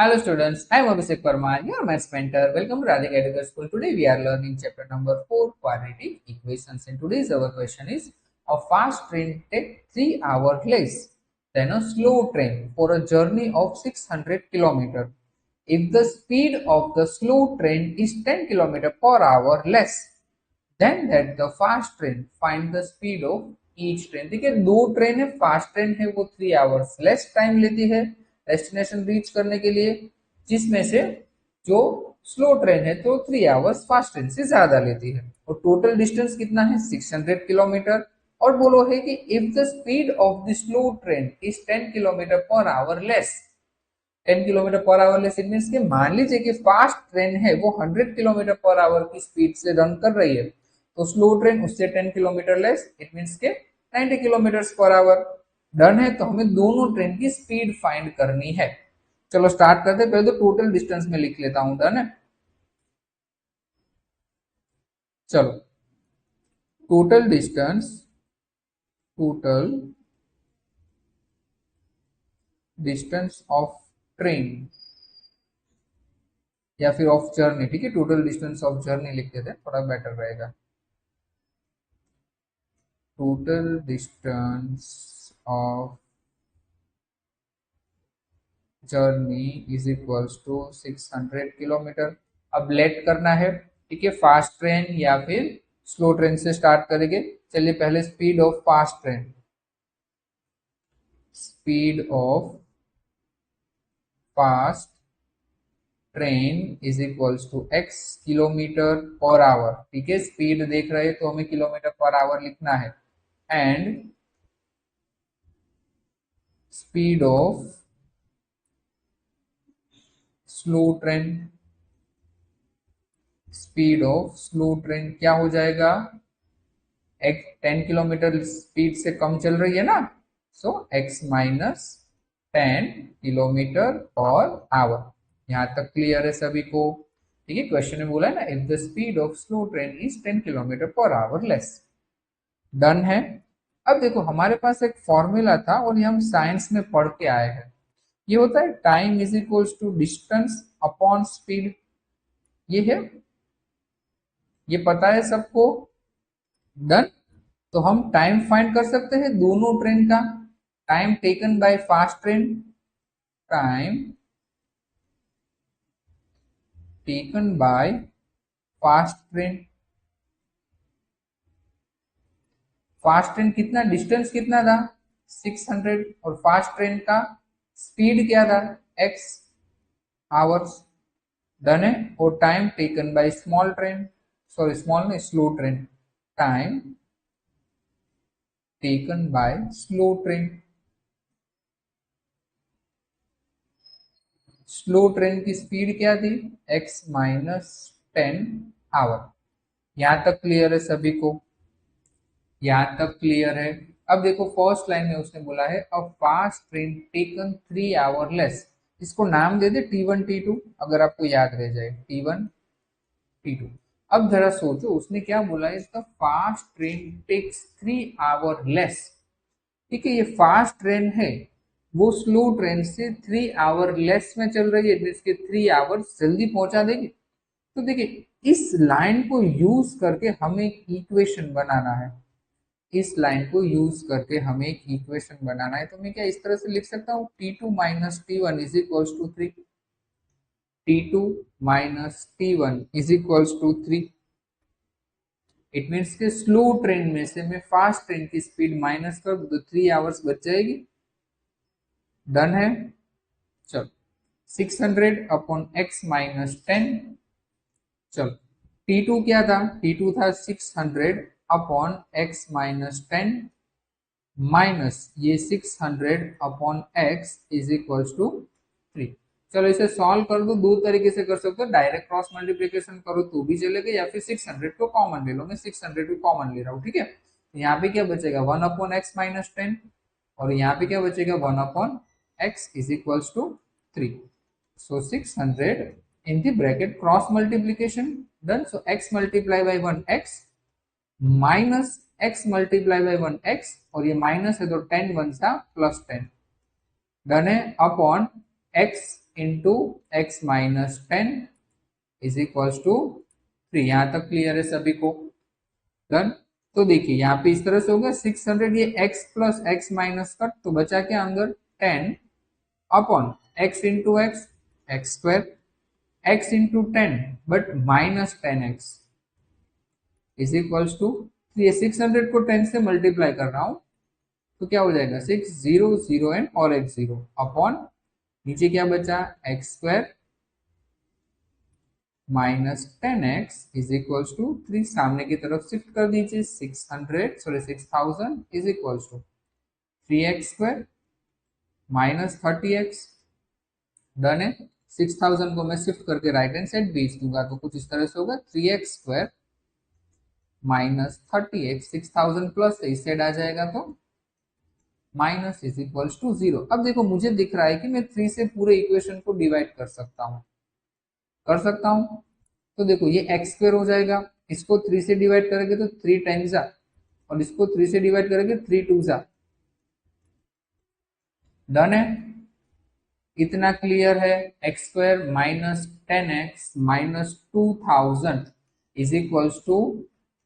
Hello students, I am Abhishek Parmar, your maths mentor. Welcome to Radhika Education School. Today we are learning chapter number 4, quadratic equations. And today's our question is, a fast train takes 3 hours less than a slow train for a journey of 600 km. If the speed of the slow train is 10 km per hour less than that the fast train, find the speed of each train. देखिए दो train है, fast train है वो 3 hours less time लेती है destination reach करने के लिए, जिसमें से जो स्लो ट्रेन है तो 3 आवर्स फास्ट ट्रेन से ज्यादा लेती है। और टोटल डिस्टेंस कितना है 600 किलोमीटर। और बोलो है कि if the speed of the slow train is 10 kilometre per our less, 10 kilometre per our less, it mean कि मान लीजिए कि फास्ट ट्रेन है वो 100 किलोमीटर पर आवर की स्पीड से रन कर रही है, तो स्लो ट्रेन उससे 10 किलोमीटर लेस, इट मीन के 90 किलोमीटर पर आवर। डन है, तो हमें दोनों ट्रेन की स्पीड फाइंड करनी है। चलो स्टार्ट करते हैं। पहले तो टोटल डिस्टेंस में लिख लेता हूं। डन है, चलो total distance, total distance of train या फिर ऑफ जर्नी, ठीक है, टोटल डिस्टेंस ऑफ जर्नी लिख देते हैं, थोड़ा बेटर रहेगा। Total distance of journey is equals to 600 kilometre. अब लेट करना है, ठीक है, फास्ट ट्रेन या फिर स्लो ट्रेन से स्टार्ट करेंगे। चलिए पहले speed of fast train, speed of fast train is equals to x kilometre per hour. ठीक है, स्पीड देख रहे हैं तो हमें किलोमीटर पर आवर लिखना है। And speed of slow train, speed of slow train क्या हो जाएगा, एक 10 किलोमीटर स्पीड से कम चल रही है ना, सो x minus 10 kilometre per our. यहाँ तक क्लियर है सभी को? ठीक है, क्वेश्चन में बोला है ना, if the speed of slow train is 10 kilometre per our less. Done है। अब देखो हमारे पास एक फॉर्मूला था और ये हम साइंस में पढ़ के आए हैं। ये होता है time is equals to distance upon speed. ये है, ये पता है सबको? डन। तो हम टाइम फाइंड कर सकते हैं दोनों ट्रेन का। Time taken bye fast train, time taken bye fast train, fast train कितना, डिस्टेंस कितना था 600, और फास्ट ट्रेन का स्पीड क्या था x आवर्स। डन है। और time taken by small train, sorry small नहीं, slow train, time taken by slow train. Slow train की स्पीड क्या थी x माइनस 10 आवर। यहां तक क्लियर है सभी को? यहां तक क्लियर है? अब देखो फर्स्ट लाइन में उसने बोला है a fast train taken 3 hour less. इसको नाम दे दे T1 T2, अगर आपको याद रह जाए, T1 T2। अब जरा सोचो उसने क्या बोला है, इसका fast train takes 3 hour less. ठीक है, ये फास्ट ट्रेन है वो स्लो ट्रेन से 3 आवर लेस में चल रही है, जिसके 3 आवर्स जल्दी पहुंचा देगी। तो देखिए इस लाइन को यूज करके हमें एक इक्वेशन बनाना है। इस लाइन को यूज करके हमें एक इक्वेशन बनाना है। तो मैं क्या इस तरह से लिख सकता हूँ, T2 minus T1 is equals to 3। T2 minus T1 is equals to 3। It means के स्लो ट्रेन में से मैं फास्ट ट्रेन की स्पीड माइनस कर दूं तो 3 आवर्स बच जाएगी। डन है। चलो 600 अपॉन x माइनस 10। चलो T2 क्या था, T2 था 600 अपॉन x माइनस 10 माइनस ये 600 upon x is equals to 3। चलो इसे सॉल्व कर दो, दो तरीके से कर सकते हो, डायरेक्ट क्रॉस मल्टीप्लीकेशन करो तो भी चलेगा, या फिर 600 को कॉमन ले लो। मैं 600 को कॉमन ले रहा हूँ, ठीक है। यहाँ पे क्या बचेगा 1 अपॉन एक्स माइनस 10, और यहाँ पे क्या बचेगा 1 upon X is equals to 3। So 600 in the bracket cross multiplication done, so x multiply by 1 x minus x multiply by 1 x, और ये माइनस है तो 10 वन सा प्लस 10। डन है। Upon x into X minus 10 is equals to 3। यहां तक clear है सभी को? डन। तो देखिए यहाँ पे इस तरह से हो गया 600, ये x plus X minus cut, तो बचा क्या अंदर 10 upon x into X, X square, x into 10 but minus 10x is equals to, ये 600 को 10 से मल्टीप्लाई कर रहा हूं तो क्या हो जाएगा 6 0 0 एंड और x 0 अपॉन नीचे क्या बचा X square minus 10x is equals to 3, सामने की तरफ शिफ्ट कर दीजिए 6000 is equals to 3x square minus 30x। Done है। 6000 को मैं शिफ्ट करके राइट हैंड साइड भेज दूंगा तो कुछ इस तरह से होगा 3x square minus 30x, 6000 plus से इस साइड आ जाएगा तो माइनस इज इक्वल्स टू 0। अब देखो मुझे दिख रहा है कि मैं 3 से पूरे इक्वेशन को डिवाइड कर सकता हूं, तो देखो ये एक्स स्क्वायर हो जाएगा, इसको 3 से डिवाइड करेंगे तो 3 टाइम्स जा, और इसको 3 से डिवाइड करेंगे 3 टू जा। डन है। इतना क्लियर है। X square minus 10x minus 2000 is equals to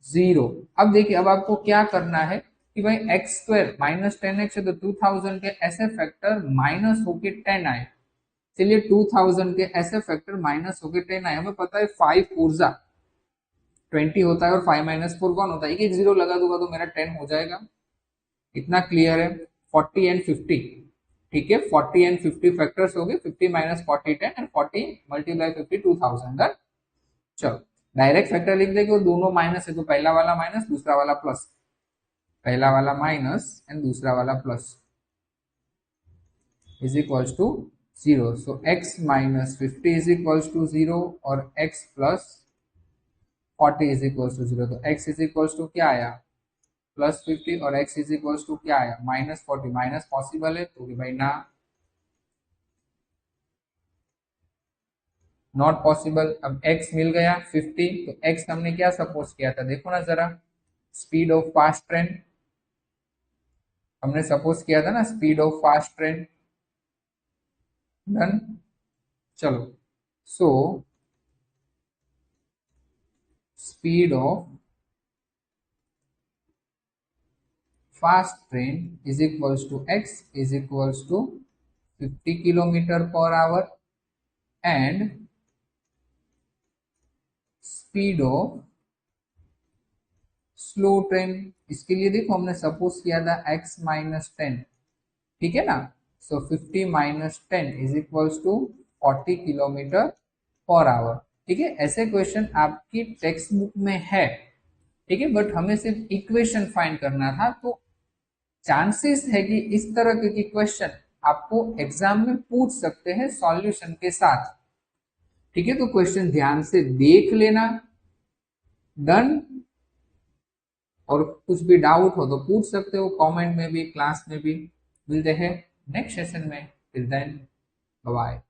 0। अब देखिए अब आपको क्या करना है कि भाई एक्स स्क्वायर माइनस 10x है तो 2000 के ऐसे फैक्टर माइनस होके 10 आए। चलिए 2000 के ऐसे फैक्टर माइनस होके 10 आए, हमें पता है 5 फोर 20 होता है और 5 माइनस 4 1 होता है, एक जीरो लगा दूंगा तो मेरा 10 हो जाएगा। इतना क्लियर है। 40 एंड 50, ठीक है 40 एंड 50 फैक्टर्स हो गए, 50 माइनस 40 10 एंड 40 मल्टीप्लाई 50 2000। डन। चलो डायरेक्ट फैक्टर लिख देंगे, दोनों माइनस है तो पहला वाला माइनस दूसरा वाला प्लस, पहला वाला माइनस एंड दूसरा वाला plus is equals to 0। So x minus 50 is equals to 0 और x plus 40 is equals to 0। तो x इज इक्वल्स टू क्या आया प्लस 50 और x इज इक्वल्स टू क्या आया माइनस 40। माइनस पॉसिबल है तो कि भाई ना, नॉट पॉसिबल। अब x मिल गया 50, तो x हमने क्या सपोज किया था देखो ना जरा, स्पीड ऑफ फास्ट ट्रेन हमने सपोज किया था ना, speed of fast train. Done. चलो so speed of fast train is equals to x is equals to 50 kilometre per hour and speed of slow train. इसके लिए देखो हमने सपोज किया था x माइनस 10, ठीक है ना। So 50 minus 10 is equals to 40 kilometre per hour. ठीक है, ऐसे क्वेश्चन आपकी टेक्स्ट बुक में है, ठीक है, बट हमें सिर्फ इक्वेशन फाइंड करना था। तो चांसेस है कि इस तरह के क्वेश्चन आपको एग्जाम में पूछ सकते हैं सॉल्यूशन के साथ। ठीक है, तो क्वेश्चन ध्यान से देख लेना। डन। और कुछ भी डाउट हो तो पूछ सकते हो कमेंट में भी, क्लास में भी। मिलते हैं नेक्स्ट सेशन में। Till then bye bye.